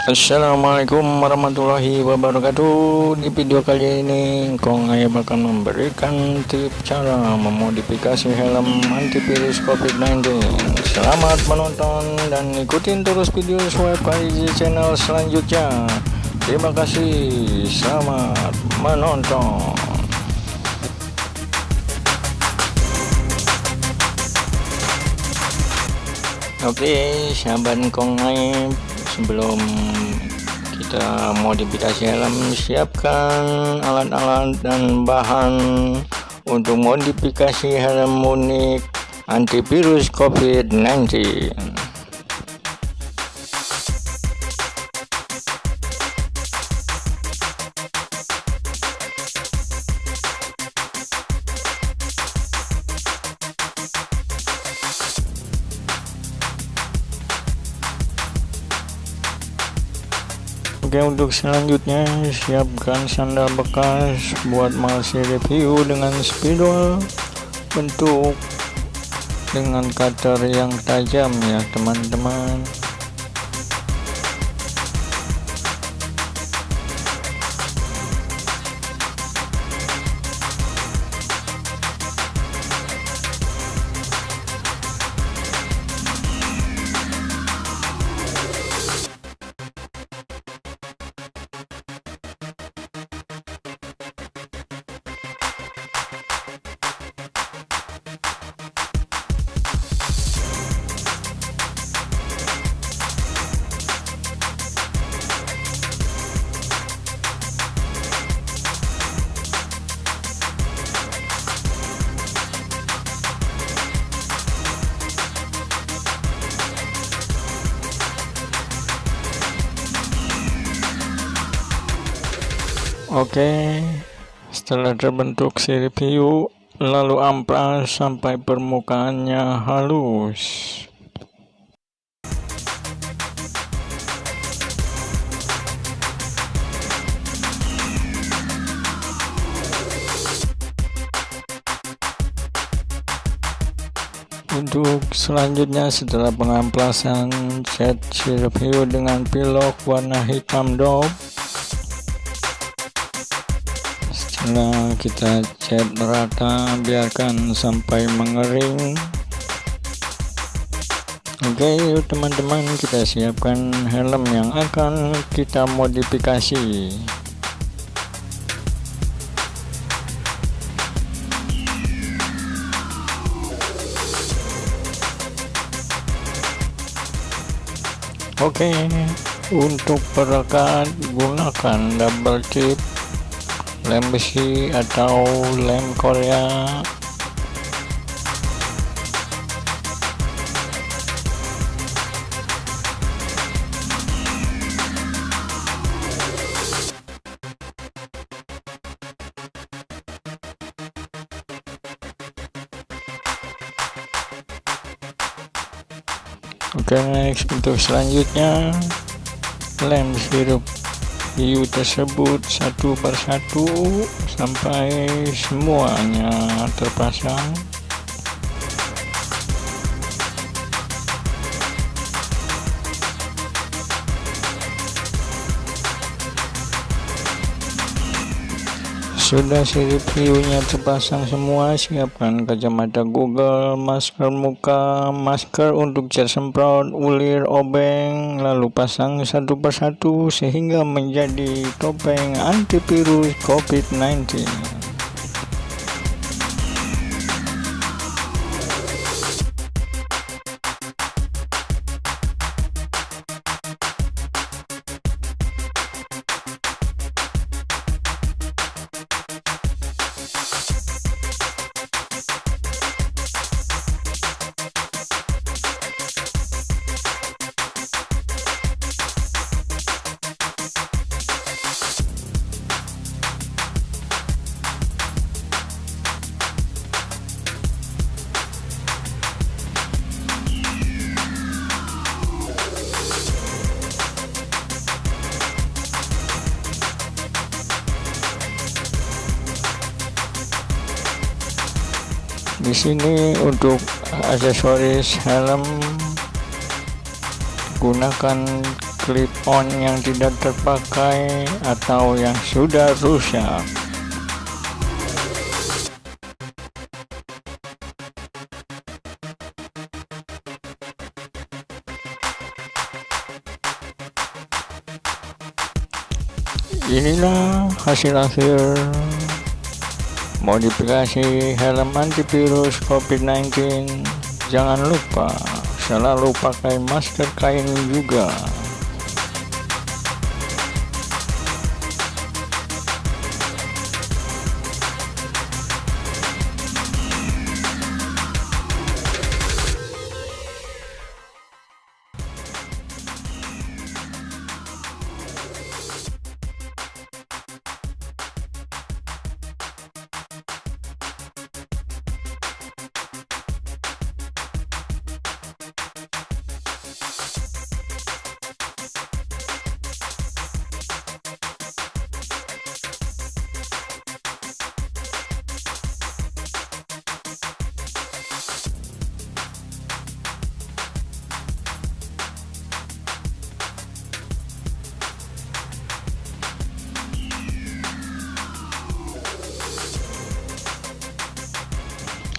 Assalamualaikum warahmatullahi wabarakatuh. Di video kali ini Engkong Aeb akan memberikan tips cara memodifikasi helm antivirus Covid-19. Selamat menonton dan ikutin terus video Syueb Faridzy channel selanjutnya. Terima kasih, selamat menonton. Oke, sahabat Engkong Aeb, sebelum kita modifikasi helm, siapkan alat-alat dan bahan untuk modifikasi helm unik antivirus Covid-19. Oke, untuk selanjutnya siapkan sandal bekas buat masih review dengan spidol bentuk dengan cutter yang tajam ya teman-teman. Oke, setelah terbentuk si review, lalu amplas sampai permukaannya halus. Untuk selanjutnya, setelah pengamplasan, cat si review dengan pilok warna hitam dope. Setelah kita cat rata, biarkan sampai mengering. Oke, yuk teman-teman, kita siapkan helm yang akan kita modifikasi. Oke, untuk perekat gunakan double tip, lem besi atau lem Korea. Oke, next, untuk selanjutnya lem sirup hiu tersebut satu persatu sampai semuanya terpasang. Sudah sirip hiunya terpasang semua, siapkan kacamata Google, masker muka, masker untuk cat semprot, ulir, obeng, lalu pasang satu persatu sehingga menjadi topeng antivirus Covid-19. Di sini untuk aksesoris helm gunakan clip-on yang tidak terpakai atau yang sudah rusak. Inilah hasil akhir modifikasi helm antivirus Covid-19. Jangan lupa selalu pakai masker kain juga.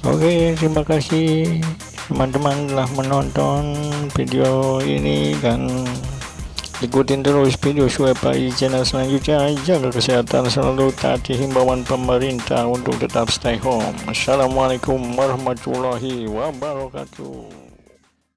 Oke, terima kasih teman-teman telah menonton video ini, dan ikutin terus video Syueb Faridzy channel selanjutnya. Jaga kesehatan selalu, taati himbauan pemerintah untuk tetap stay home. Assalamualaikum warahmatullahi wabarakatuh.